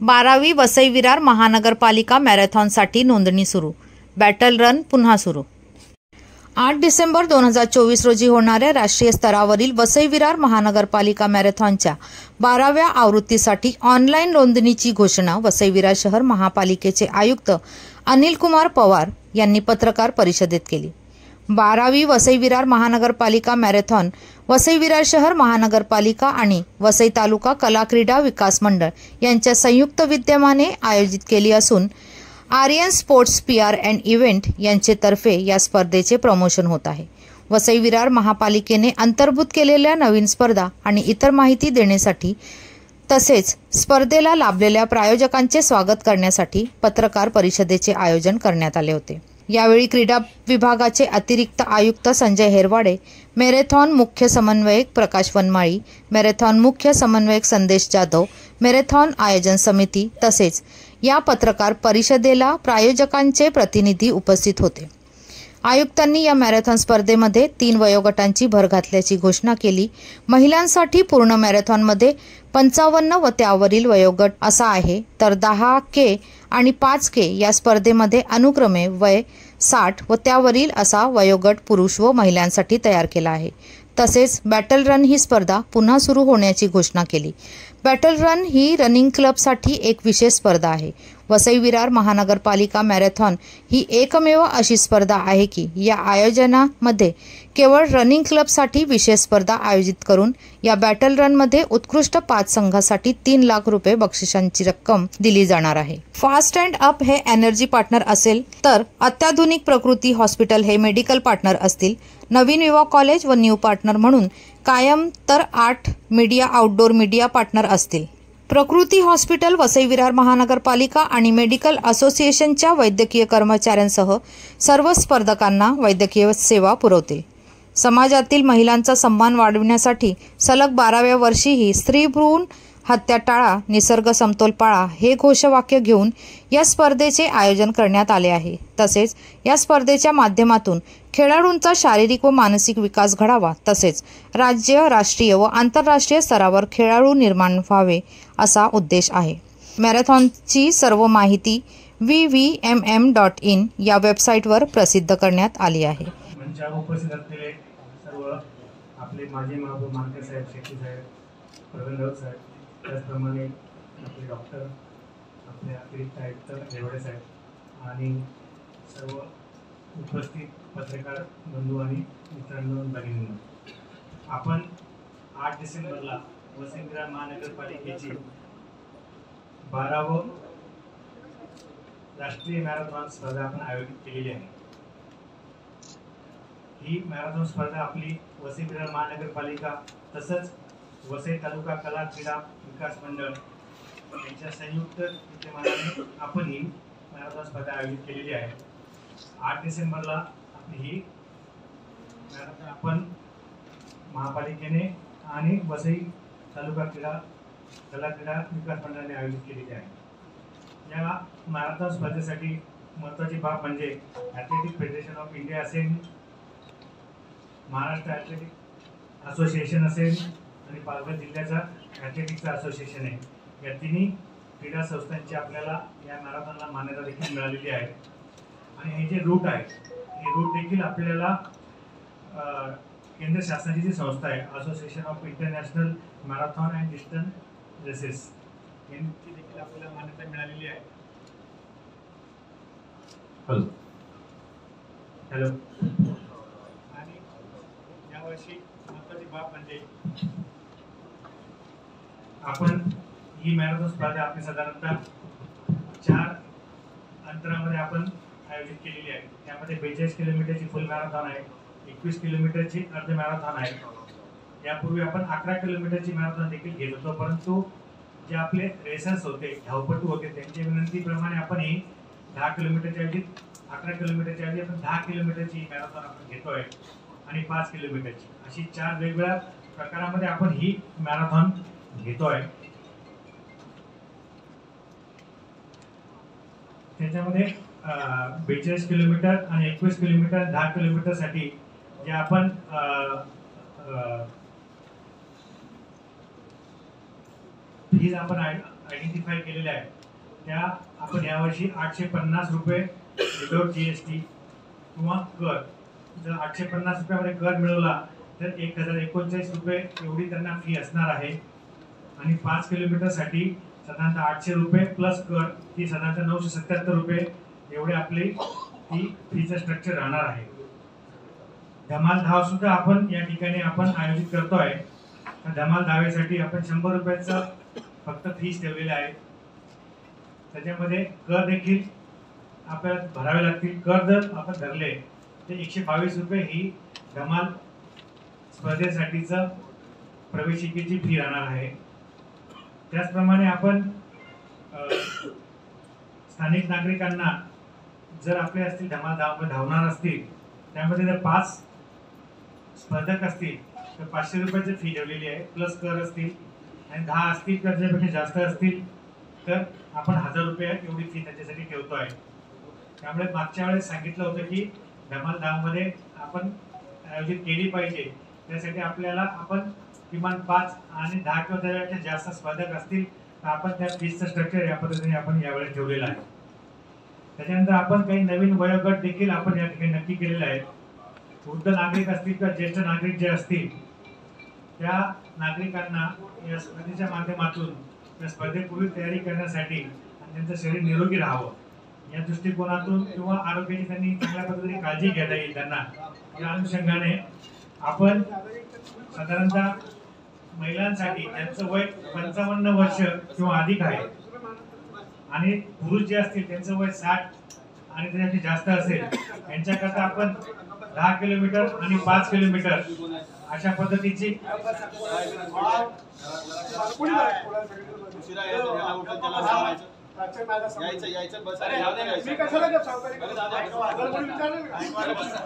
12वी वसई विरार महानगरपालिका मॅरेथॉनसाठी नोंदणी सुरू. बॅटल रन पुन्हा सुरू. 8 डिसेंबर 2024 रोजी होणाऱ्या राष्ट्रीय स्तरावरील वसई विरार महानगरपालिका मॅरेथॉनच्या 12व्या आवृत्तीसाठी ऑनलाईन नोंदणीची घोषणा वसई विरार शहर महापालिकेचे आयुक्त अनिल कुमार पवार यांनी पत्रकार परिषदेत केली. 12वी वसई विरार महानगरपालिका मॅरेथॉन वसई विरार शहर महानगरपालिका आणि वसई तालुका कला क्रीडा विकास मंडळ यांच्या संयुक्त विद्यमाने आयोजित केली असून Aryan sports PR and event यांचेतर्फे या स्पर्धेचे प्रमोशन होत आहे. वसई विरार महापालिकेने अंतर्भूत केलेल्या नवीन स्पर्धा आणि इतर माहिती देण्यासाठी तसेच स्पर्धेला लाभलेल्या प्रायोजकांचे स्वागत करण्यासाठी पत्रकार परिषदेचे आयोजन करण्यात आले होते. यावेळी क्रीडा विभागाचे अतिरिक्त आयुक्त संजय हेरवाडे, मॅरेथॉन मुख्य समन्वयक प्रकाश वनमाळी, मॅरेथॉन मुख्य समन्वयक संदेश जाधव, मॅरेथॉन आयोजन समिती तसेच या पत्रकार परिषदेला प्रायोजकांचे प्रतिनिधी उपस्थित होते. आयुक्तांनी या मॅरेथॉन स्पर्धेमध्ये 3 वयोगटांची भर घातल्याची घोषणा केली. महिलांसाठी पूर्ण मॅरेथॉनमध्ये 55 व त्यावरील वयोगट असा आहे, तर 10K आणि 5K या स्पर्धेमध्ये अनुक्रमे वय 60 व त्यावरील असा वयोगट पुरुष व महिलांसाठी तयार केला आहे. तसेच बॅटल रन ही स्पर्धा पुन्हा सुरू होण्याची घोषणा केली. बॅटल रन ही रनिंग क्लबसाठी एक विशेष स्पर्धा आहे. वसई विरार महानगरपालिका मॅरेथॉन ही एकमेव अशी स्पर्धा आहे की या आयोजनामध्ये केवळ रनिंग क्लबसाठी विशेष स्पर्धा आयोजित करून या बॅटल रनमध्ये उत्कृष्ट 5 संघासाठी 3 लाख रुपये बक्षिसांची रक्कम दिली जाणार आहे. फास्ट अँड अप हे एनर्जी पार्टनर असेल तर अत्याधुनिक प्रकृती हॉस्पिटल हे मेडिकल पार्टनर असतील. नवीन युवा कॉलेज व न्यू पार्टनर म्हणून कायम तर 8 मीडिया आउटडोर मीडिया पार्टनर असतील. प्रकृती हॉस्पिटल वसई विरार महानगरपालिका आणि मेडिकल असोसिएशनच्या वैद्यकीय कर्मचाऱ्यांसह सर्व स्पर्धकांना वैद्यकीय सेवा पुरवतील. समाजातील महिलांचा सन्मान वाढविण्यासाठी सलग 12व्या वर्षीही स्त्री भ्रूण हत्या टाळा, निसर्ग समतोल पाळा हे घोषवाक्य घेऊन या स्पर्धेचे आयोजन करण्यात आले आहे. तसेच या स्पर्धेच्या माध्यमातून खेळाडूंचा शारीरिक व मानसिक विकास घडावा तसेच राज्य, राष्ट्रीय व आंतरराष्ट्रीय स्तरावर खेळाडू निर्माण व्हावे असा उद्देश आहे. मॅरेथॉनची सर्व माहिती www.ivmm.in या वेबसाईटवर प्रसिद्ध करण्यात आली आहे. आपले माजी महापौर मानकर साहेब, शेट्टी साहेब, प्रवीण साहेब, त्याचप्रमाणे आपले डॉक्टर, आपले अतिरिक्त आयुक्त हेरवाडे साहेब आणि सर्व उपस्थित पत्रकार बंधू आणि मित्रांनो, भगिनींनो, आपण 8 डिसेंबरला वसई विरार महानगरपालिकेची 12वी राष्ट्रीय मॅरेथॉन स्पर्धा आपण आयोजित केलेली आहे. ही मॅरेथॉन स्पर्धा आपली वसई विरार महानगरपालिका तसंच वसई तालुका कला क्रीडा विकास मंडळ यांच्या संयुक्त विद्यमानाने आपण ही मॅरेथॉन स्पर्धा आयोजित केलेली आहे. 8 डिसेंबरला आपली ही मॅरेथॉन आपण महापालिकेने आणि वसई तालुका कला क्रीडा विकास मंडळाने आयोजित केलेली आहे. या मॅरेथॉन स्पर्धेसाठी महत्त्वाची बाब म्हणजे ॲथलेटिक फेडरेशन ऑफ इंडिया असेल, महाराष्ट्र ॲथलेटिक असोसिएशन असेल आणि पालघर जिल्ह्याचा ॲथलेटिक्सचा असोसिएशन आहे. या तिन्ही क्रीडा संस्थांची आपल्याला या मॅरेथॉनला मान्यता देखील मिळालेली आहे. आणि हे जे रूट आहे हे रूट देखील आपल्याला केंद्र शासनाची जी संस्था आहे association of international marathon and distance races यांची देखील आपल्याला मान्यता मिळालेली आहे. हॅलो. आणि यावर्षी महत्त्वाची बाब म्हणजे आपण ही मॅरेथॉन स्पर्धा आपली साधारणतः 4 अंतरामध्ये आपण आयोजित केलेली आहे. त्यामध्ये 42 किलोमीटरची फुल मॅरेथॉन आहे, 21 किलोमीटरची अर्ध मॅरेथॉन आहे. यापूर्वी आपण 11 किलोमीटरची मॅरेथॉन देखील घेत होतो, परंतु जे आपले रेसर्स होते, धावपटू होते, त्यांच्या विनंतीप्रमाणे आपण ही 10 किलोमीटरच्या ऐवजी 11 किलोमीटरच्या ऐवजी आपण 10 किलोमीटरची मॅरेथॉन आपण घेतोय आणि 5 किलोमीटरची अशी 4 वेगवेगळ्या प्रकारामध्ये आपण ही मॅरेथॉन घेतोय. त्याच्यामध्ये 42 किलोमीटर आणि 21 किलोमीटर 10 किलोमीटरसाठी जे आपण फीज आपण आयडेंटिफाय केलेल्या आहेत त्या आपण यावर्षी 850 रुपये विदाउट GST किंवा कर, जर 850 रुपयामध्ये कर मिळवला तर 1039 रुपये एवढी त्यांना फी असणार आहे. आणि 5 किलोमीटरसाठी साधारणतः 800 रुपये प्लस कर ती साधारणतः 977 रुपये एवढे आपली ती फीचं स्ट्रक्चर राहणार आहे. धमाल धाव सुद्धा आपण या ठिकाणी आपण आयोजित करतोय. धमाल धावेसाठी आपण 100 रुपयाचं फक्त फीस ठेवलेले आहे. त्याच्यामध्ये कर देखील आपल्याला भरावे लागतील. कर जर आपण धरले तर 122 रुपये ही धमाल स्पर्धेसाठीचं प्रवेशिकेची फी राहणार आहे. त्याचप्रमाणे आपण स्थानिक नागरिकांना जर आपले असतील धमाल धावणार असतील त्यामध्ये जर 5 स्पर्धक असतील तर 500 रुपयाची फी ठेवलेली आहे प्लस कर असतील, आणि 10 असतील तर त्यापेक्षा जास्त असतील तर आपण 1000 रुपये एवढी फी त्याच्यासाठी ठेवतोय. त्यामुळे मागच्या वेळेस सांगितलं होतं की धमाल धावमध्ये आपण आयोजित केली पाहिजे, त्यासाठी आपल्याला आपण किमान 5 आणि 10 किंवा त्यापेक्षा जास्त स्पर्धक असतील तर आपण त्या फीसचं स्ट्रक्चर या पद्धतीने आपण यावेळेस ठेवलेलं आहे. त्याच्यानंतर आपण काही नवीन वयोगट देखील आपण या ठिकाणी नक्की केलेले आहेत. वृद्ध नागरिक असतील किंवा ज्येष्ठ नागरिक जे असतील त्या नागरिकांना या स्पर्धेच्या माध्यमातून या स्पर्धेपूर्वी तयारी करण्यासाठी आणि त्यांचं शरीर निरोगी राहावं या दृष्टिकोनातून किंवा आरोग्याची त्यांनी चांगल्या पद्धतीने काळजी घेता येईल त्यांना, या अनुषंगाने आपण साधारणतः महिलांसाठी त्यांचं वय 55 वर्ष किंवा अधिक आहे आणि पुरुष जे असतील त्यांचं वय 60 आणि त्याच्यापेक्षा जास्त असेल यांच्याकरता आपण 10 किलोमीटर आणि 5 किलोमीटर अशा पद्धतीची